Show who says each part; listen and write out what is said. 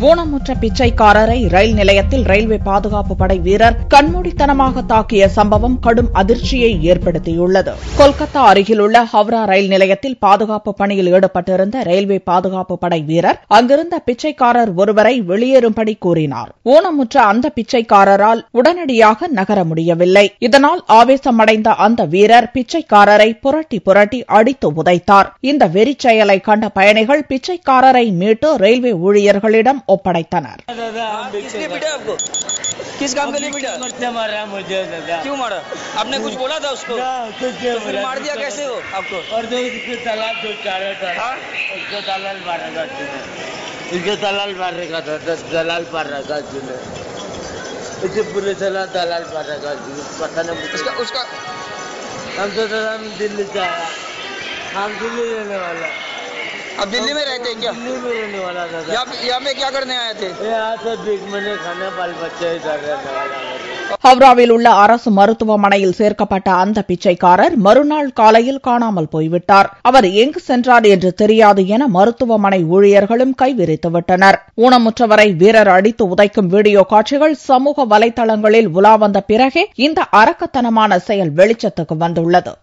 Speaker 1: ஊனமுற்ற பிச்சைக்காரரை ரயில் நிலையத்தில் ரயில்வே பாதுகாப்பு படை வீரர் கண்மூடித்தனமாக தாக்கிய சம்பவம் கடும் அதிர்ச்சியை ஏற்படுத்தியுள்ளது. கொல்கத்தா அருகிலுள்ள ஹவ்ரா ரயில் நிலையத்தில் பாதுகாப்பு பணியில் ஈடுபட்டிருந்த ரயில்வே பாதுகாப்பு படை வீரர் அங்கிருந்த பிச்சைக்காரர் ஒருவரை வெளியேறும்படி கூறினார். ஊனமுற்ற அந்த பிச்சைக்காரரால் உடனடியாக நகர முடியவில்லை. இதனால் ஆவேசமடைந்த அந்த வீரர் பிச்சைக்காரரை புரட்டி புரட்டி அடித்து உதைத்தார். இந்த வெறிச் செயலை கண்ட பயணிகள் பிச்சைக்காரரை மீட்டு ரயில்வே ஊழியர்களிடம் ஒப்படைத்தனர்.
Speaker 2: किस काम के लिए पीटा?
Speaker 3: मारा मुझे दादा।
Speaker 2: क्यों मारा? आपने कुछ बोला था उसको?
Speaker 3: कुछ
Speaker 2: तो फिर मार दिया कैसे हो आपको?
Speaker 3: और जो इसको दलाल जो चारा था, उसको दलाल मारेगा तूने। इसको दलाल मारेगा था, दलाल मारेगा तूने। इसे पूरे चला दलाल मारेगा तूने। पता नहीं
Speaker 2: उसका
Speaker 3: हम तो दादा दिल्ली से आया, हम दिल्ली रहने वाला।
Speaker 2: अब दिल्ली में रहते हैं क्या?
Speaker 3: दिल्ली में रहने वाला दादा।
Speaker 2: यहाँ पे क्या करने आए थे?
Speaker 3: यहाँ से बिग मनी खाने बाल बच्चे इधर रहने वाला।
Speaker 1: ஹவ்ராவில் உள்ள அரசு மருத்துவமனையில் சேர்க்கப்பட்ட அந்த பிச்சைக்காரர் மறுநாள் காலையில் காணாமல் போய்விட்டார். அவர் எங்கு சென்றார் என்று தெரியாது என மருத்துவமனை ஊழியர்களும் கைவிரித்துவிட்டனர். ஊனமுற்றவரை வீரர் அடித்து உதைக்கும் வீடியோ காட்சிகள் சமூக வலைதளங்களில் உலா வந்த பிறகே இந்த அரக்கத்தனமான செயல் வெளிச்சத்துக்கு வந்துள்ளது.